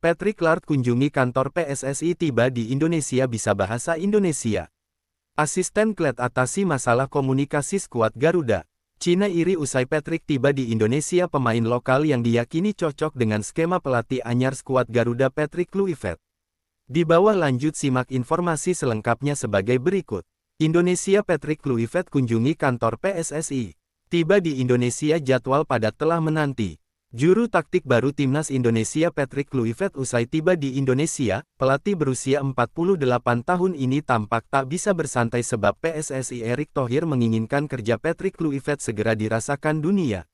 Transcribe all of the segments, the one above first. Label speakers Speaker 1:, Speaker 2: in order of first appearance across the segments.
Speaker 1: Patrick Laird kunjungi kantor PSSI, tiba di Indonesia, bisa bahasa Indonesia. Asisten Kled atasi masalah komunikasi skuad Garuda. Cina iri usai Patrick tiba di Indonesia. Pemain lokal yang diyakini cocok dengan skema pelatih anyar skuad Garuda Patrick Kluivert. Di bawah lanjut simak informasi selengkapnya sebagai berikut. Indonesia. Patrick Kluivert kunjungi kantor PSSI. Tiba di Indonesia, jadwal padat telah menanti. Juru taktik baru Timnas Indonesia Patrick Kluivert usai tiba di Indonesia, pelatih berusia 48 tahun ini tampak tak bisa bersantai sebab PSSI Erick Thohir menginginkan kerja Patrick Kluivert segera dirasakan dunia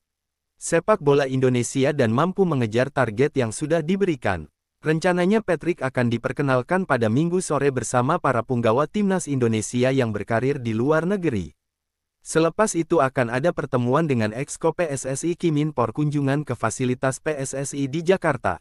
Speaker 1: sepak bola Indonesia dan mampu mengejar target yang sudah diberikan. Rencananya Patrick akan diperkenalkan pada Minggu sore bersama para punggawa Timnas Indonesia yang berkarir di luar negeri. Selepas itu akan ada pertemuan dengan Exco PSSI Kim In Por kunjungan ke fasilitas PSSI di Jakarta.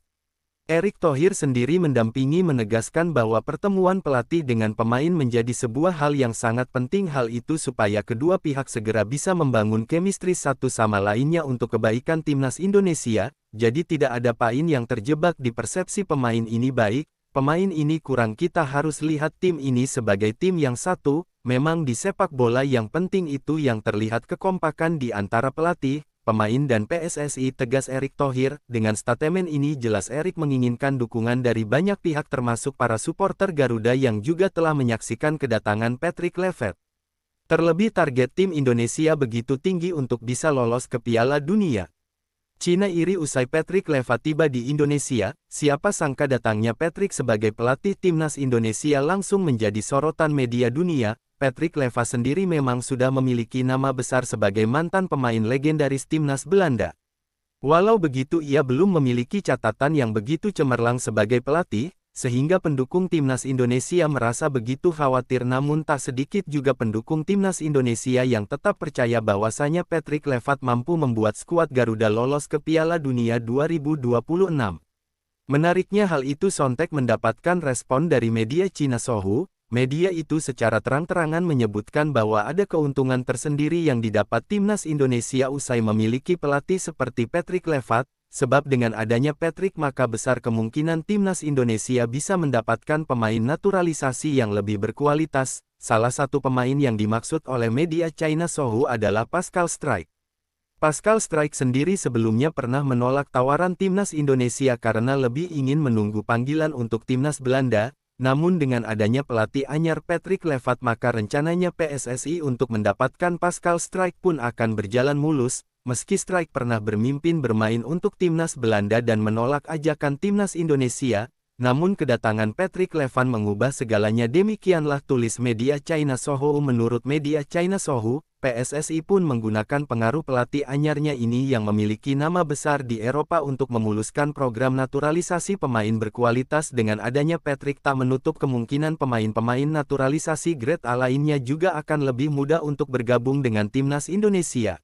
Speaker 1: Erick Thohir sendiri mendampingi menegaskan bahwa pertemuan pelatih dengan pemain menjadi sebuah hal yang sangat penting, hal itu supaya kedua pihak segera bisa membangun chemistry satu sama lainnya untuk kebaikan Timnas Indonesia, jadi tidak ada pemain yang terjebak di persepsi pemain ini baik, pemain ini kurang. Kita harus lihat tim ini sebagai tim yang satu. Memang di sepak bola yang penting itu yang terlihat kekompakan di antara pelatih, pemain dan PSSI, tegas Erick Thohir. Dengan statement ini jelas Erick menginginkan dukungan dari banyak pihak termasuk para supporter Garuda yang juga telah menyaksikan kedatangan Patrick Kluivert. Terlebih target tim Indonesia begitu tinggi untuk bisa lolos ke Piala Dunia. Cina iri usai Patrick Kluivert tiba di Indonesia. Siapa sangka datangnya Patrick sebagai pelatih Timnas Indonesia langsung menjadi sorotan media dunia. Patrick Kluivert sendiri memang sudah memiliki nama besar sebagai mantan pemain legendaris Timnas Belanda. Walau begitu ia belum memiliki catatan yang begitu cemerlang sebagai pelatih, sehingga pendukung Timnas Indonesia merasa begitu khawatir, namun tak sedikit juga pendukung Timnas Indonesia yang tetap percaya bahwasanya Patrick Kluivert mampu membuat skuad Garuda lolos ke Piala Dunia 2026. Menariknya hal itu sontek mendapatkan respon dari media Cina Sohu. Media itu secara terang-terangan menyebutkan bahwa ada keuntungan tersendiri yang didapat Timnas Indonesia usai memiliki pelatih seperti Patrick Kluivert, sebab dengan adanya Patrick maka besar kemungkinan Timnas Indonesia bisa mendapatkan pemain naturalisasi yang lebih berkualitas. Salah satu pemain yang dimaksud oleh media China Sohu adalah Pascal Struijk. Pascal Struijk sendiri sebelumnya pernah menolak tawaran Timnas Indonesia karena lebih ingin menunggu panggilan untuk Timnas Belanda. Namun dengan adanya pelatih anyar Patrick Kluivert maka rencananya PSSI untuk mendapatkan Pascal Struijk pun akan berjalan mulus, meski Struijk pernah bermimpi bermain untuk Timnas Belanda dan menolak ajakan Timnas Indonesia, namun kedatangan Patrick Kluivert mengubah segalanya, demikianlah tulis media China Sohu. Menurut media China Sohu, PSSI pun menggunakan pengaruh pelatih anyarnya ini yang memiliki nama besar di Eropa untuk memuluskan program naturalisasi pemain berkualitas. Dengan adanya Patrick tak menutup kemungkinan pemain-pemain naturalisasi grade A lainnya juga akan lebih mudah untuk bergabung dengan Timnas Indonesia.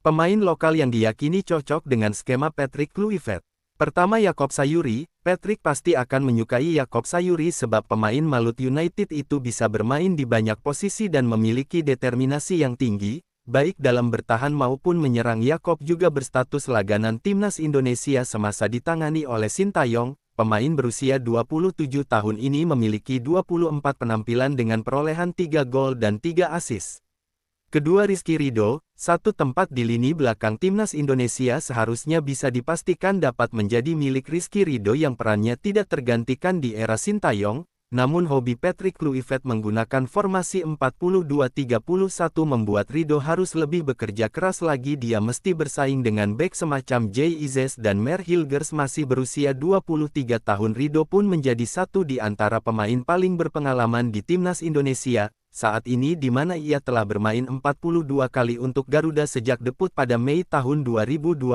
Speaker 1: Pemain lokal yang diyakini cocok dengan skema Patrick Kluivert. Pertama, Yacob Sayuri. Patrick pasti akan menyukai Yacob Sayuri sebab pemain Malut United itu bisa bermain di banyak posisi dan memiliki determinasi yang tinggi, baik dalam bertahan maupun menyerang. Yacob juga berstatus langganan Timnas Indonesia semasa ditangani oleh Sintayong. Pemain berusia 27 tahun ini memiliki 24 penampilan dengan perolehan 3 gol dan 3 assist. Kedua, Rizky Ridho, satu tempat di lini belakang Timnas Indonesia seharusnya bisa dipastikan dapat menjadi milik Rizky Ridho yang perannya tidak tergantikan di era Sintayong, namun hobi Patrick Kluivert menggunakan formasi 4-2-3-1 membuat Ridho harus lebih bekerja keras lagi. Dia mesti bersaing dengan bek semacam Jay Izzes dan Mer Hilgers. Masih berusia 23 tahun, Ridho pun menjadi satu di antara pemain paling berpengalaman di Timnas Indonesia saat ini, di mana ia telah bermain 42 kali untuk Garuda sejak debut pada Mei tahun 2021.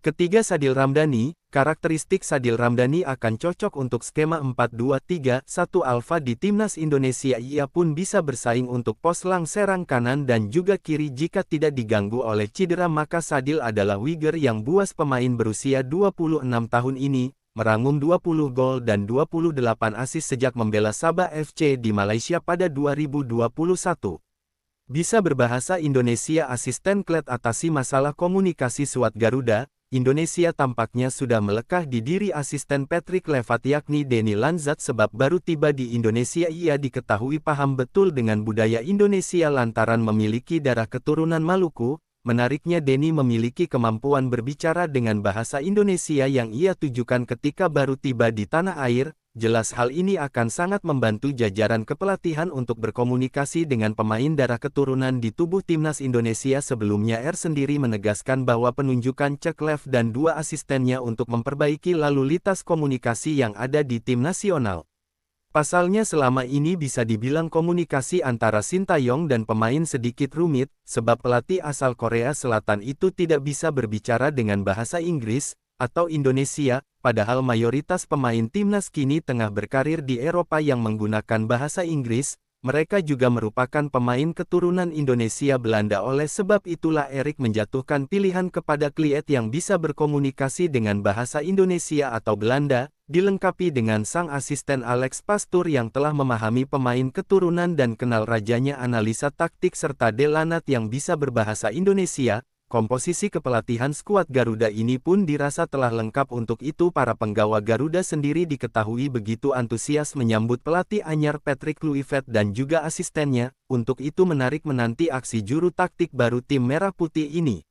Speaker 1: Ketiga, Sadil Ramdhani. Karakteristik Sadil Ramdhani akan cocok untuk skema 4-2-3-1 alfa di Timnas Indonesia. Ia pun bisa bersaing untuk pos serang kanan dan juga kiri jika tidak diganggu oleh cedera. Maka Sadil adalah winger yang buas. Pemain berusia 26 tahun ini merangkum 20 gol dan 28 assist sejak membela Sabah FC di Malaysia pada 2021. Bisa berbahasa Indonesia. Asisten Kled atasi masalah komunikasi skuad Garuda, Indonesia tampaknya sudah melekah di diri asisten Patrick Levat yakni Denny Lanzat sebab baru tiba di Indonesia ia diketahui paham betul dengan budaya Indonesia lantaran memiliki darah keturunan Maluku. Menariknya Denny memiliki kemampuan berbicara dengan bahasa Indonesia yang ia tujukan ketika baru tiba di tanah air. Jelas hal ini akan sangat membantu jajaran kepelatihan untuk berkomunikasi dengan pemain darah keturunan di tubuh timnas Indonesia. Sebelumnya sendiri menegaskan bahwa penunjukan Ceklev dan dua asistennya untuk memperbaiki lalu lintas komunikasi yang ada di tim nasional. Pasalnya selama ini bisa dibilang komunikasi antara Sintayong dan pemain sedikit rumit, sebab pelatih asal Korea Selatan itu tidak bisa berbicara dengan bahasa Inggris atau Indonesia, padahal mayoritas pemain timnas kini tengah berkarir di Eropa yang menggunakan bahasa Inggris. Mereka juga merupakan pemain keturunan Indonesia Belanda. Oleh sebab itulah Erik menjatuhkan pilihan kepada klien yang bisa berkomunikasi dengan bahasa Indonesia atau Belanda, dilengkapi dengan sang asisten Alex Pastur yang telah memahami pemain keturunan dan kenal rajanya analisa taktik serta Delanat yang bisa berbahasa Indonesia. Komposisi kepelatihan skuad Garuda ini pun dirasa telah lengkap. Untuk itu para penggawa Garuda sendiri diketahui begitu antusias menyambut pelatih anyar Patrick Kluivert dan juga asistennya. Untuk itu menarik menanti aksi juru taktik baru tim Merah Putih ini.